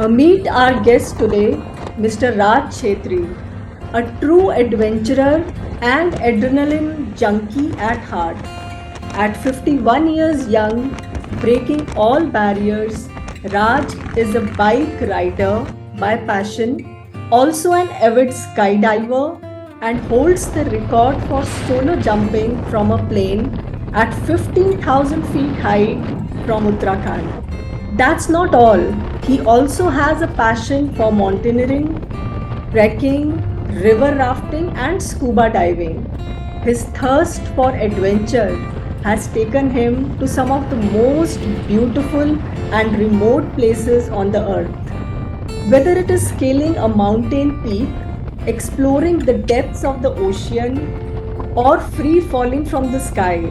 Meet our guest today, Mr. Raj Chhetri, a true adventurer and adrenaline junkie at heart. At 51 years young, breaking all barriers, Raj is a bike rider by passion, also an avid skydiver, and holds the record for solo jumping from a plane at 15,000 feet height from Uttrakhand. That's not all. He also has a passion for mountaineering, trekking, river rafting, and scuba diving. His thirst for adventure has taken him to some of the most beautiful and remote places on the earth. Whether it is scaling a mountain peak, exploring the depths of the ocean, or free falling from the sky,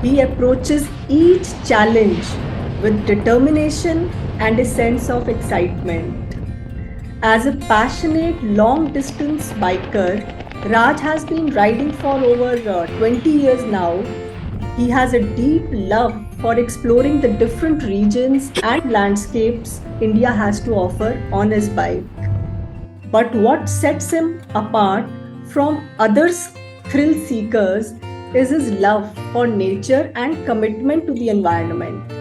he approaches each challenge with determination and a sense of excitement. As a passionate long distance biker, Raj has been riding for over 20 years now. He has a deep love for exploring the different regions and landscapes India has to offer on his bike. But what sets him apart from other thrill seekers is his love for nature and commitment to the environment.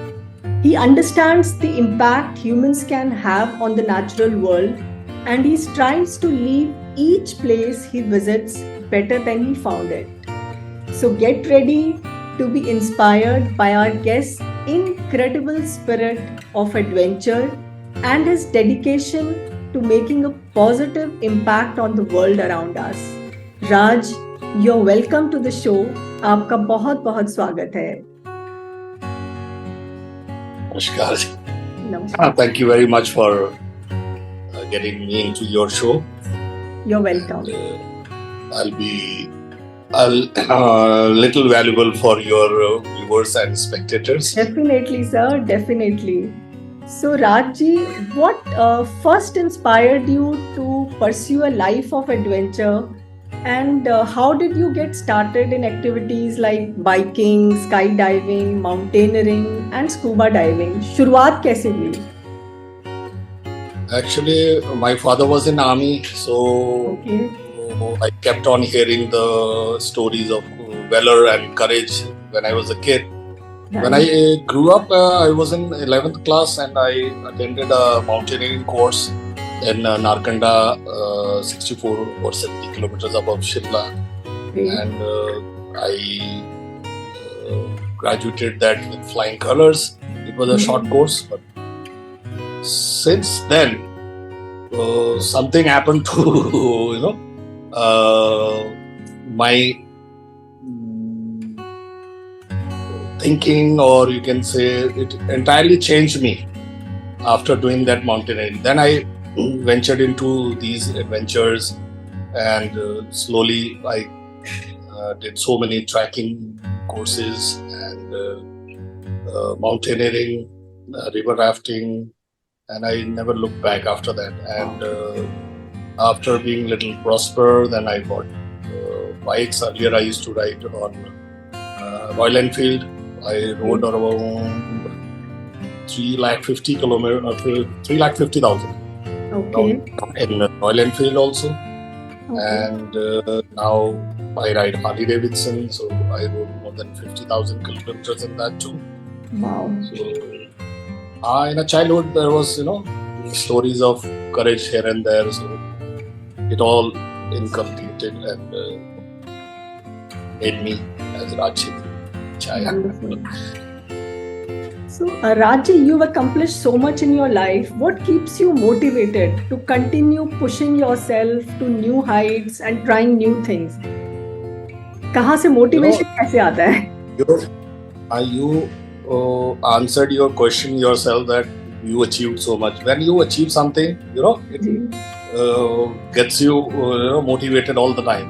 He understands the impact humans can have on the natural world, and he strives to leave each place he visits better than he found it. So get ready to be inspired by our guest's incredible spirit of adventure and his dedication to making a positive impact on the world around us. Raj, you're welcome to the show. आपका बहुत बहुत स्वागत है. Namaskar. Namaskar. Thank you very much for getting me into your show. You're welcome. I'll be a little valuable for your viewers and spectators. Definitely, sir. Definitely. So, Rajji, what first inspired you to pursue a life of adventure? And how did you get started in activities like biking, skydiving, mountaineering and scuba diving? शुरुआत कैसे हुई? Actually, my father was in army, so I kept on hearing the stories of valor and courage when I was a kid. When I grew up, I was in 11th class and I attended a mountaineering course in Narkanda, 64 or 70 kilometers above Shimla. And I graduated that with flying colors. It was a short course, but since then, something happened to, my thinking, or you can say it entirely changed me after doing that mountaineering. Then I ventured into these adventures, and slowly I did so many trekking courses and mountaineering, river rafting, and I never looked back after that. And after being a little prosper, then I bought bikes. Earlier I used to ride on Royal Enfield. I rode around 350,000 kilometers, 350,000. Okay. In Royal Enfield also. And now I ride Harley Davidson, so I rode more than 50,000 kilometers in that too. Wow. So in a childhood there was, stories of courage here and there, so it all inculcated and made me as Raj Chhetri. Wonderful. So, Rajji, you've accomplished so much in your life. What keeps you motivated to continue pushing yourself to new heights and trying new things? कहाँ से motivation कैसे आता है? You answered your question yourself that you achieved so much. When you achieve something, it gets you motivated all the time.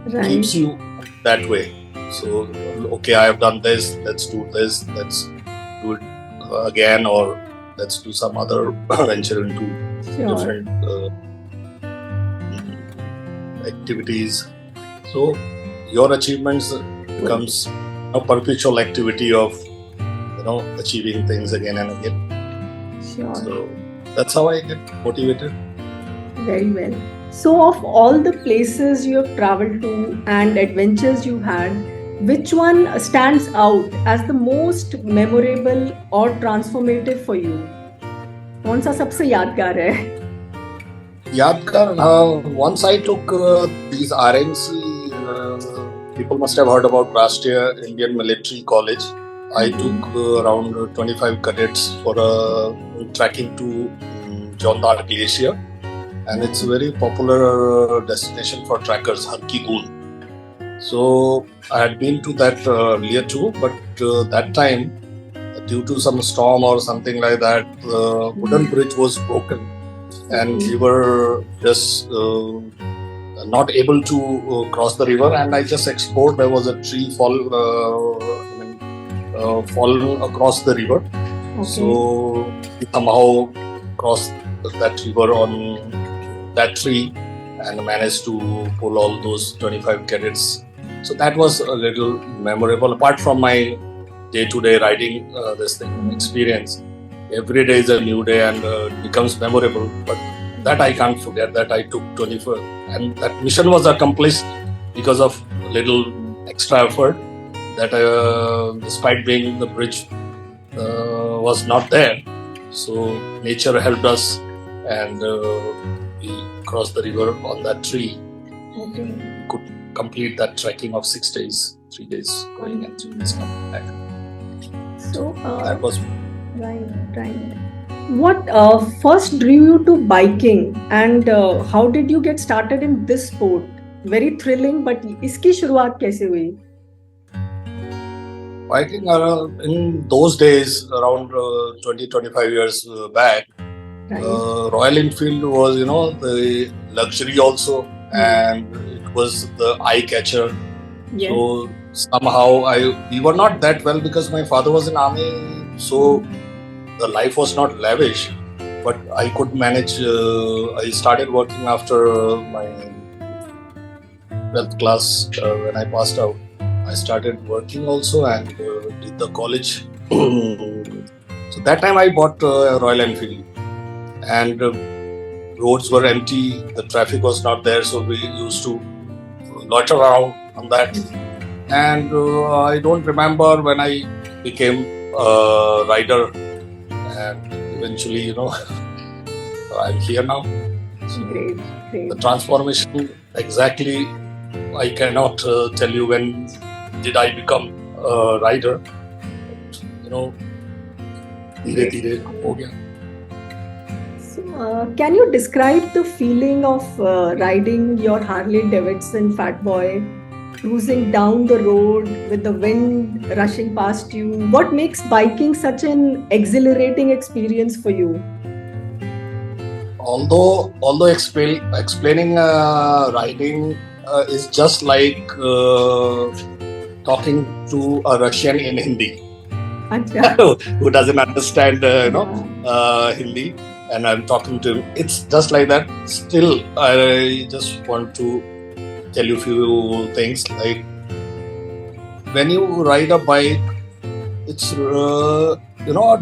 Right. Keeps you that way. So, okay, I have done this, let's do this, let's do it again, or let's do some other venture into different activities. So your achievements becomes a perpetual activity of achieving things again and again. Sure. So That's how I get motivated. Very well. So, of all the places you have traveled to and adventures you had, which one stands out as the most memorable or transformative for you? कौन सा सबसे यादगार है? Yadkar, once I took these RMC, people must have heard about Rashtriya Indian Military College. I took around 25 cadets for a trekking to Jondar Glacier, and it's a very popular destination for trekkers, Harki Goon. So I had been to that earlier too, but that time, due to some storm or something like that, the wooden bridge was broken, and we were just not able to cross the river. And I just explored. There was a tree fallen across the river. So we somehow crossed that river on that tree and managed to pull all those 25 cadets. So that was a little memorable. Apart from my day-to-day riding experience, every day is a new day and it becomes memorable. But that I can't forget, that I took 24, and that mission was accomplished because of little extra effort. That despite being the bridge was not there, so nature helped us, and we crossed the river on that tree. We could complete that trekking of 6 days, 3 days going and 3 days coming back. So that was right. What first drew you to biking, and how did you get started in this sport? Very thrilling, but इसकी शुरुआत कैसे हुई? Biking in those days, around 20-25 years back, Royal Enfield was, the luxury also, and it was the eye catcher. Yes. So somehow we were not that well because my father was in army, so the life was not lavish, but I could manage. I started working after my 12th class when I passed out. I started working also and did the college. So that time I bought Royal Enfield, and roads were empty, the traffic was not there, so we used to loiter around on that. And I don't remember when I became a rider, and eventually, I'm here now. So Great. The transformation, exactly, I cannot tell you when did I become a rider. धीरे धीरे हो गया. So, can you describe the feeling of riding your Harley Davidson Fat Boy, cruising down the road with the wind rushing past you? What makes biking such an exhilarating experience for you? Although explaining riding is just like talking to a Russian in Hindi. Who doesn't understand Hindi, and I'm talking to him. It's just like that. Still, I just want to tell you a few things. Like when you ride a bike, it's a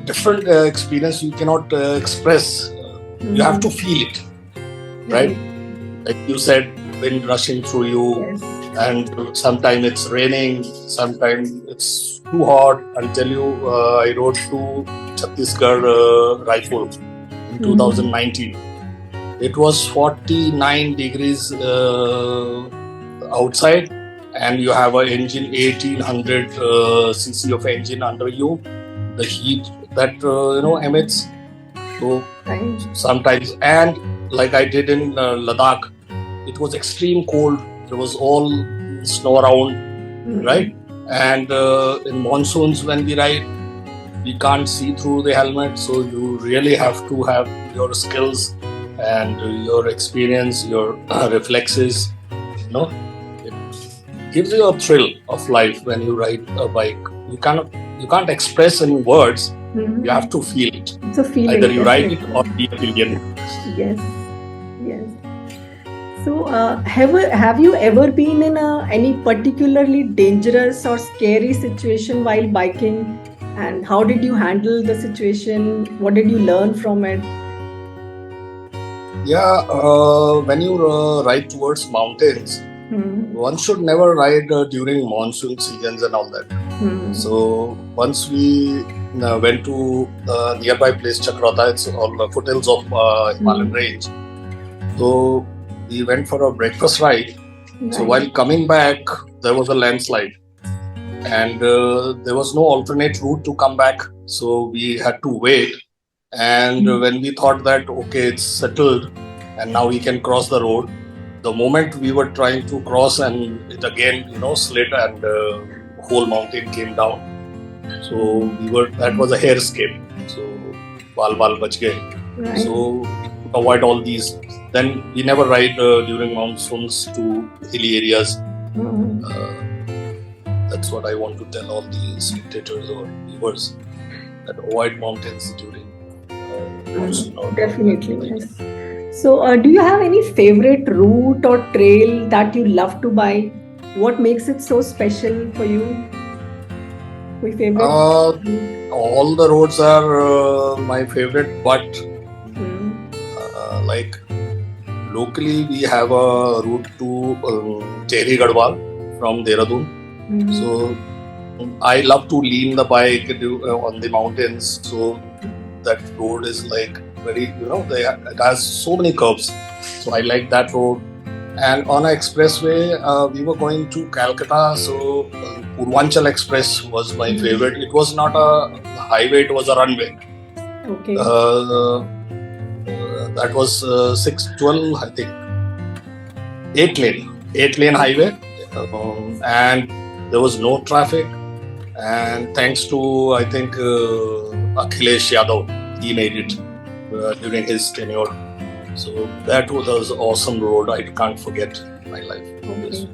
different experience you cannot express. You have to feel it, right? Like you said, wind rushing through you, and sometimes it's raining, sometimes it's too hot. I'll tell you, I rode to Chhattisgarh rifle in 2019. It was 49 degrees outside, and you have an engine 1800 cc of engine under you. The heat that emits. So sometimes, and like I did in Ladakh, it was extreme cold. There was all snow around, right? And in monsoons, when we ride, we can't see through the helmet, so you really have to have your skills and your experience, your reflexes. It gives you a thrill of life when you ride a bike. You can't express in words. You have to feel it. It's a feeling. Either you ride it or be a pillion. Yes. So, have you ever been in any particularly dangerous or scary situation while biking? And how did you handle the situation? What did you learn from it? Yeah, when you ride towards mountains, Hmm. one should never ride during monsoon seasons and all that. Hmm. So once we went to the nearby place Chakrata, it's on the foothills of Himalayan range. So we went for a breakfast ride. So while coming back, there was a landslide, and there was no alternate route to come back. So we had to wait. And when we thought that okay, it's settled, and now we can cross the road, the moment we were trying to cross, and it again, slid, and whole mountain came down. So that was a hair escape. So bal bach gaye. So to avoid all these, then we never ride during monsoons to hilly areas. That's what I want to tell all the spectators or viewers, that avoid mountains during monsoon. Definitely, yes. So, do you have any favorite route or trail that you love to buy? What makes it so special for you? My favorite. All the roads are my favorite, but like locally we have a route to Tehri Garhwal from Dehradun. So I love to lean the bike on the mountains. So that road is like very, it has so many curves. So I like that road. And on an expressway, we were going to Calcutta. So Purvanchal Express was my favorite. It was not a highway, it was a runway. Okay. That was 612, I think. 8-lane highway. And there was no traffic. And thanks to, I think, Akhilesh Yadav, he made it during his tenure. So that was an awesome road. I can't forget in my life. Okay.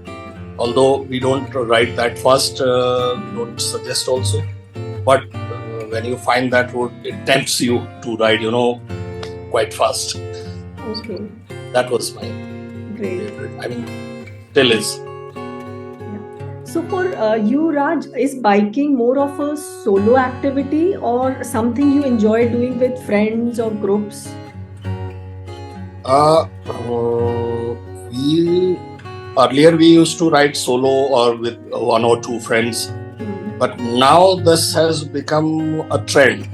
Although we don't ride that fast, we don't suggest also. But when you find that road, it tempts you to ride, quite fast. Okay. That was my favorite. I mean, still is. So for you, Raj, is biking more of a solo activity or something you enjoy doing with friends or groups? Earlier we used to ride solo or with one or two friends, but now this has become a trend.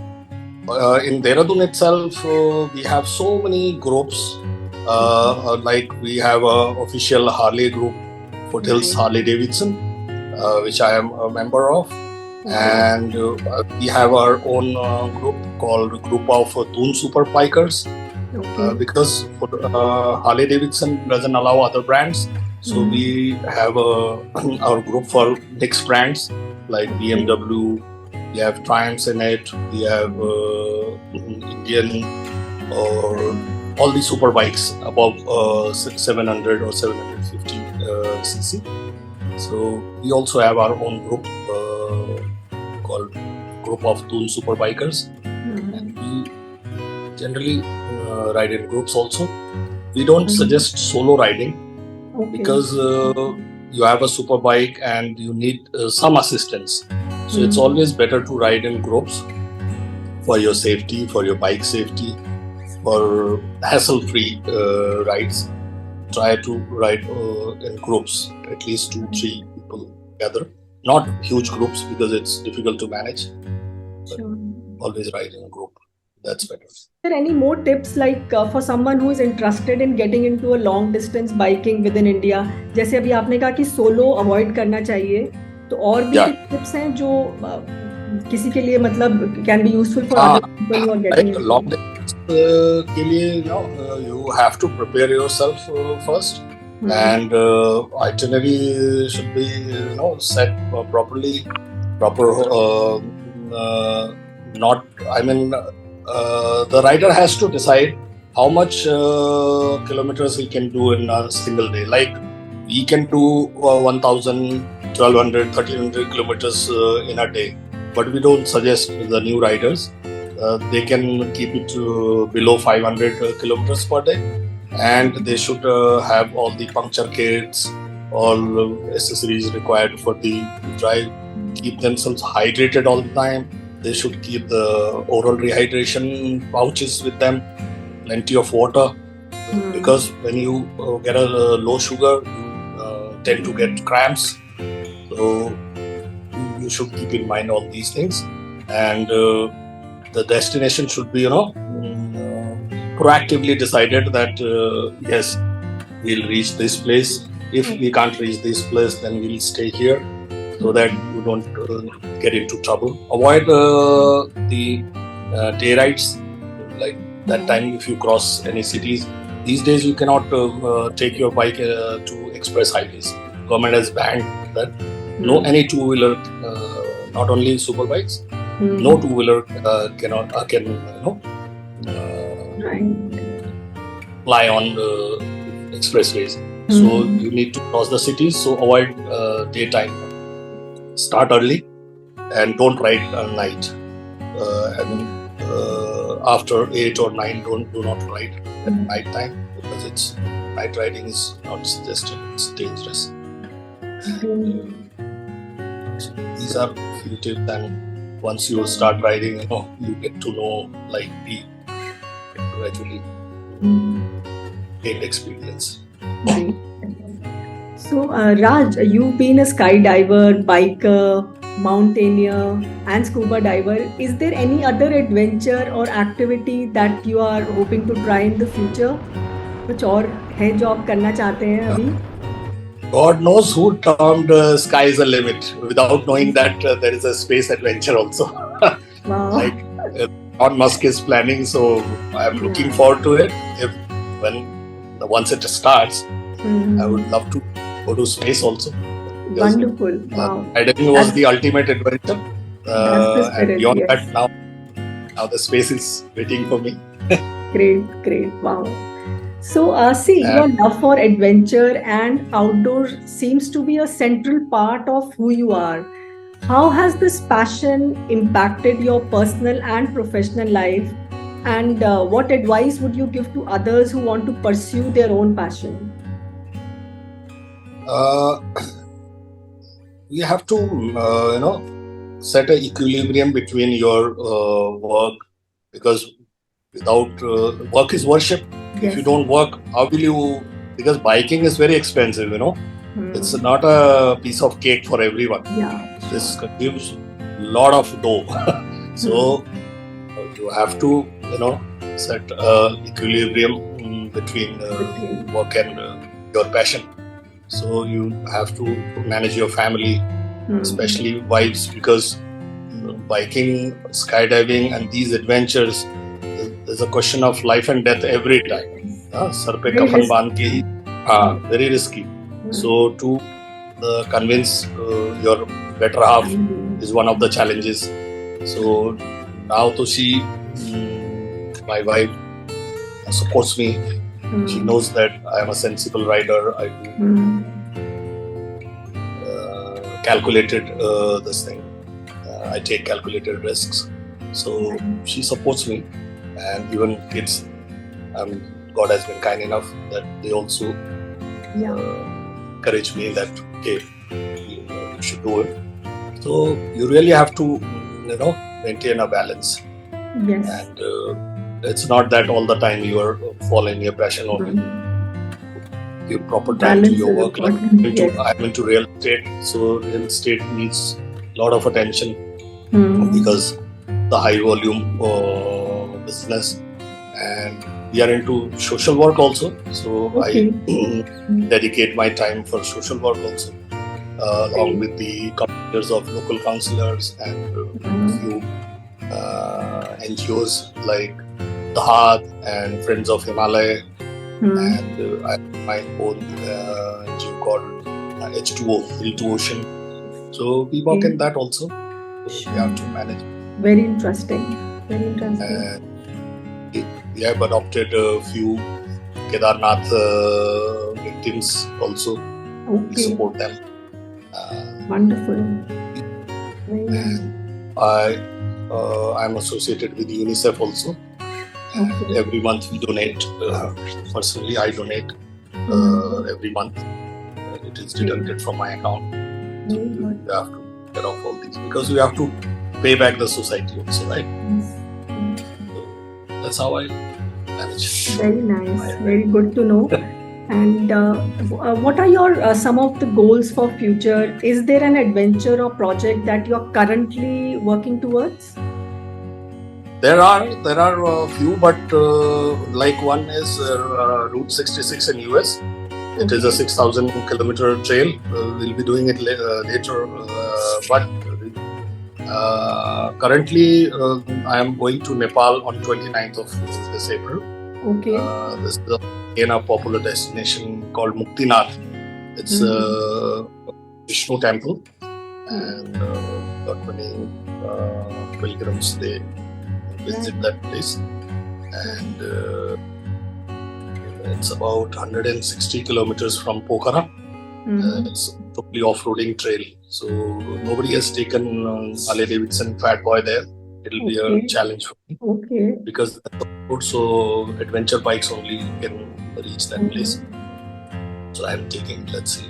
In Dehradun itself, we have so many groups. Like we have an official Harley group, Foothills Harley Davidson, which I am a member of. And we have our own group called Group of Toon Super Bikers. Because Harley Davidson doesn't allow other brands. So we have our group for mixed brands like BMW, we have Triumphs in it, we have Indian or all the super bikes above 700 or 750 cc. So we also have our own group called Group of Toon Super Bikers. And we generally ride in groups also. We don't suggest solo riding because you have a super bike and you need some assistance. So it's always better to ride in groups for your safety, for your bike safety, for hassle-free rides. Try to ride in groups, at least 2-3 people together. Not huge groups because it's difficult to manage. But always ride in a group. That's better. Are there any more tips like for someone who is interested in getting into a long distance biking within India? जैसे अभी आपने कहा कि solo avoid करना चाहिए, तो और भी कुछ tips हैं जो किसी के लिए मतलब can be useful for other people who are getting into long distance के लिए you have to prepare yourself first. And itinerary should be set properly, not, I mean, the rider has to decide how much kilometers he can do in a single day. Like we can do 1000, 1200, 1300 kilometers in a day, but we don't suggest the new riders. They can keep it to below 500 kilometers per day, and they should have all the puncture kits, all accessories required for the drive, keep themselves hydrated all the time. They should keep the oral rehydration pouches with them, plenty of water. because when you get a low sugar, you tend to get cramps. So you should keep in mind all these things, and the destination should be, proactively decided that yes, we'll reach this place. If we can't reach this place, then we'll stay here, so that you don't get into trouble. Avoid the day rides, like that time if you cross any cities. These days you cannot take your bike to express highways. Government has banned that. No, any two-wheeler, not only super bikes, no two-wheeler can fly on the expressways. So you need to cross the cities. So avoid daytime. Start early and don't ride at night. And after 8 or 9, do not ride at night time, because night riding is not suggested. It's dangerous. So these are few tips, and once you start riding, you get to know, like, we gradually gain experience. So, Raj, you've been a skydiver, biker, mountaineer, and scuba diver. Is there any other adventure or activity that you are hoping to try in the future? कुछ और है जो आप करना चाहते हैं अभी? God knows who termed sky is a limit, without knowing that there is a space adventure also. Wow. Like Elon Musk is planning, so I am looking forward to it. Once it starts, I would love to go to space also. Wonderful. Wow. Skydiving was the ultimate adventure. And beyond that, now the space is waiting for me. Great. Wow. So, your love for adventure and outdoors seems to be a central part of who you are. How has this passion impacted your personal and professional life? And what advice would you give to others who want to pursue their own passion? You have to, set an equilibrium between your work, because without work is worship. Yes. If you don't work, how will you? Because biking is very expensive, It's not a piece of cake for everyone. Yeah. This gives a lot of dough. So you have to, set equilibrium between work and your passion. So you have to manage your family, especially wives, because biking, skydiving, and these adventures, there's a question of life and death every time. Sar pe kafan bandh ke hi, very risky. So to convince your better half is one of the challenges. So now to see my wife supports me. She knows that I am a sensible rider. I do calculated this thing. I take calculated risks. So she supports me, and even kids. God has been kind enough that they also encourage me that, okay, you should do it. So you really have to, maintain a balance. Yes. And it's not that all the time you are following your passion only. Give proper time Balance to your is work. important. I'm into real estate, so real estate needs a lot of attention because the high volume business, and we are into social work also. So I dedicate my time for social work also, along with the coordinators of local councillors and a few NGOs like the Haat and Friends of Himalaya, and I have my own NGO called H2O, Hill to Ocean. So we work in that also. So we have to manage. Very interesting. We have adopted a few Kedarnath victims also. We support them. Wonderful. I'm associated with UNICEF also. And every month we donate. Personally, I donate every month. It is deducted from my account. So you have to get off all these, because you have to pay back the society also, right? So that's how I manage. Very nice. Very good to know. And what are your some of the goals for future? Is there an adventure or project that you're currently working towards? There are a few, but like one is Route 66 in US. It is a 6,000 kilometer trail. We'll be doing it later, but currently I am going to Nepal on 29th of this April. Okay. This is again a popular destination called Muktinath. It's a Vishnu temple, and not many pilgrims they visit that place, and it's about 160 kilometers from Pokhara. It's totally off-roading trail, so nobody has taken Harley Davidson Fat Boy there. It'll be a challenge for me. Okay. Because also adventure bikes only can reach that place. So I'm taking, let's see,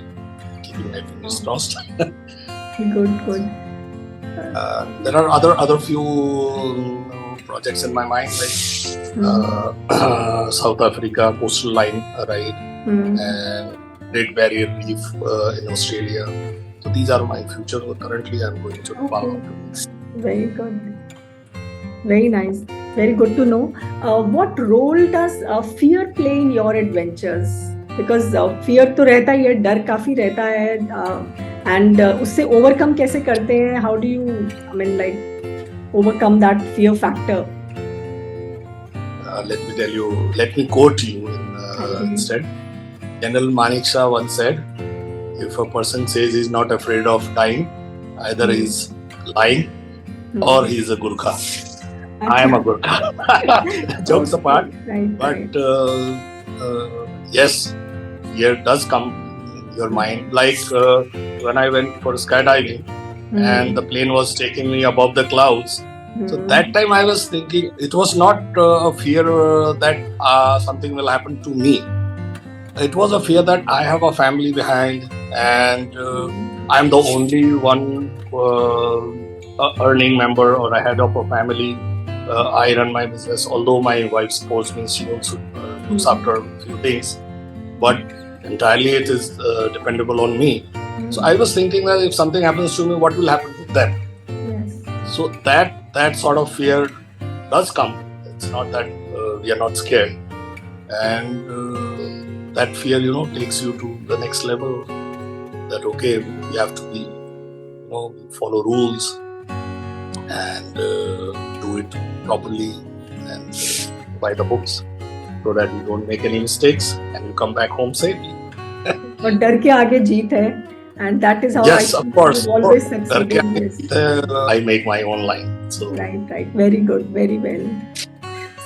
keeping my fingers crossed. Good. There are other few projects in my mind, like South Africa coastal line ride and Great Barrier Reef in Australia. So these are my future. Currently, I'm going to Nepal. Very good. Very nice. Very good to know. What role does fear play in your adventures? Because fear तो रहता ही है, डर काफी रहता है, and उससे overcome कैसे करते हैं? How do you, overcome that fear factor? Let me quote you instead. General Manik Shah once said, if a person says he's not afraid of dying, either he's lying or he's a Gurkha. I am a Gurkha. Jokes apart. But yes, fear does come in your mind. Like when I went for skydiving and the plane was taking me above the clouds. So that time I was thinking, it was not a fear that something will happen to me. It was a fear that I have a family behind and I'm the only one earning member or a head of a family. I run my business, although my wife supports me, she also looks after a few things, but entirely it is dependable on me. So I was thinking that if something happens to me, what will happen to them? Yes. So that sort of fear does come. It's not that we are not scared, and that fear, takes you to the next level. That okay, we have to be, follow rules and do it properly and by the books, so that you don't make any mistakes and you come back home safely. But डर के आगे जीत है, and that is how yes, I of course. always succeed in this. I make my own line. So Right. Very good. Very well.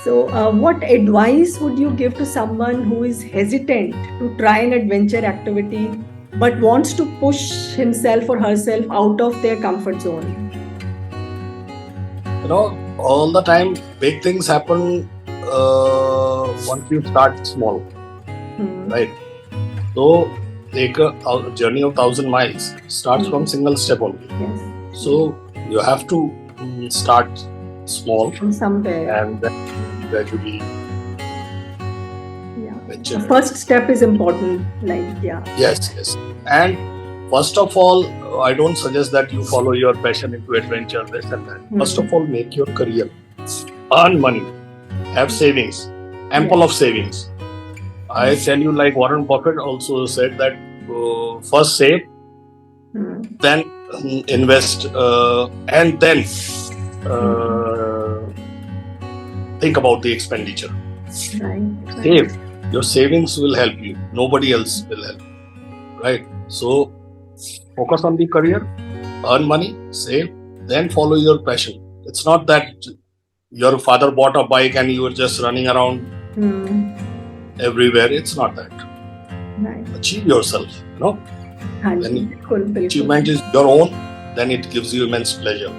So, what advice would you give to someone who is hesitant to try an adventure activity but wants to push himself or herself out of their comfort zone? All the time big things happen once you start small, right? So take a journey of 1,000 miles starts from single step only. Yes. So you have to start small From somewhere. and then gradually The first step is important. Yes. And first of all, I don't suggest that you follow your passion into adventure, this and that. First of all, make your career, earn money, have savings, ample of savings. I tell you, like Warren Buffett also said that first save, then invest, and then think about the expenditure. Right. Save. Your savings will help you. Nobody else will help. Right? So focus on the career, earn money, save, then follow your passion. It's not that your father bought a bike and you were just running around everywhere. It's not that. Right. Achieve yourself. When achievement is your own, then it gives you immense pleasure.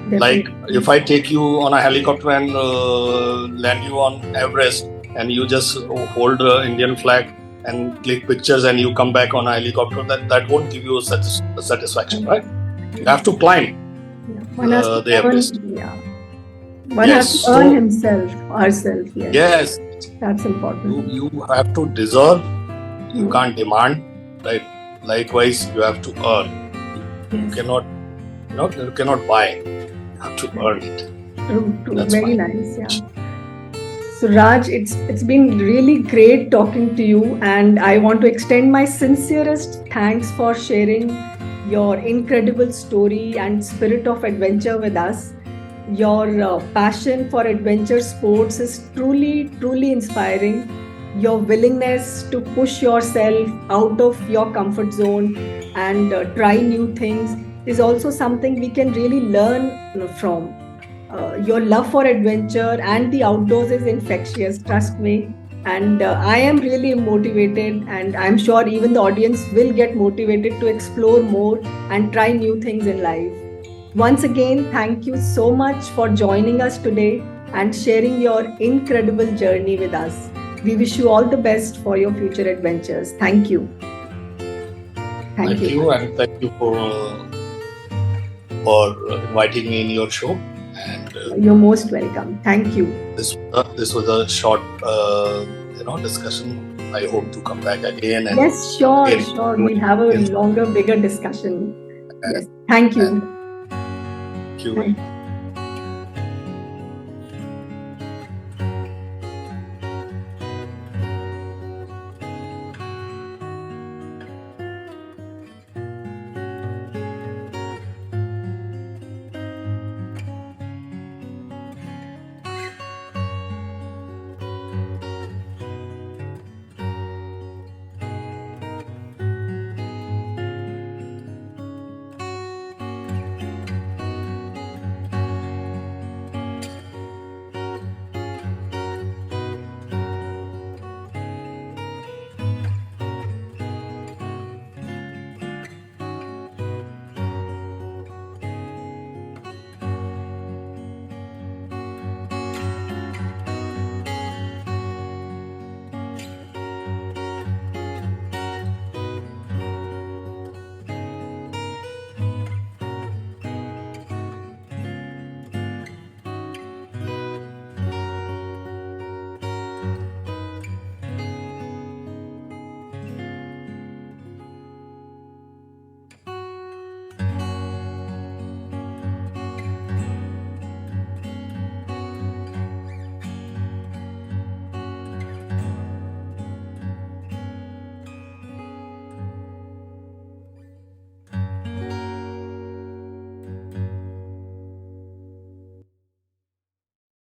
Definitely. Like if I take you on a helicopter and land you on Everest and you just hold the Indian flag and click pictures and you come back on a helicopter, that won't give you a satisfaction, right? You have to climb the Everest. One Yes. has to earn himself, herself. Yes. Yes, That's important. you have to deserve. You Mm. can't demand, right? Likewise, you have to earn. You Yes. cannot, you cannot buy. You have to earn it. True. That's Very why. nice. Yeah. So Raj, it's been really great talking to you, and I want to extend my sincerest thanks for sharing your incredible story and spirit of adventure with us. Your passion for adventure sports is truly inspiring. Your willingness to push yourself out of your comfort zone and try new things is also something we can really learn from. Your love for adventure and the outdoors is infectious, trust me. And I am really motivated, and I'm sure even the audience will get motivated to explore more and try new things in life. Once again, thank you so much for joining us today and sharing your incredible journey with us. We wish you all the best for your future adventures. Thank you. Thank you, and thank you for inviting me in your show. And you're most welcome. Thank you. This was a short, discussion. I hope to come back again. And yes, sure. We'll have a longer, bigger discussion. Yes. Thank you. Thank you.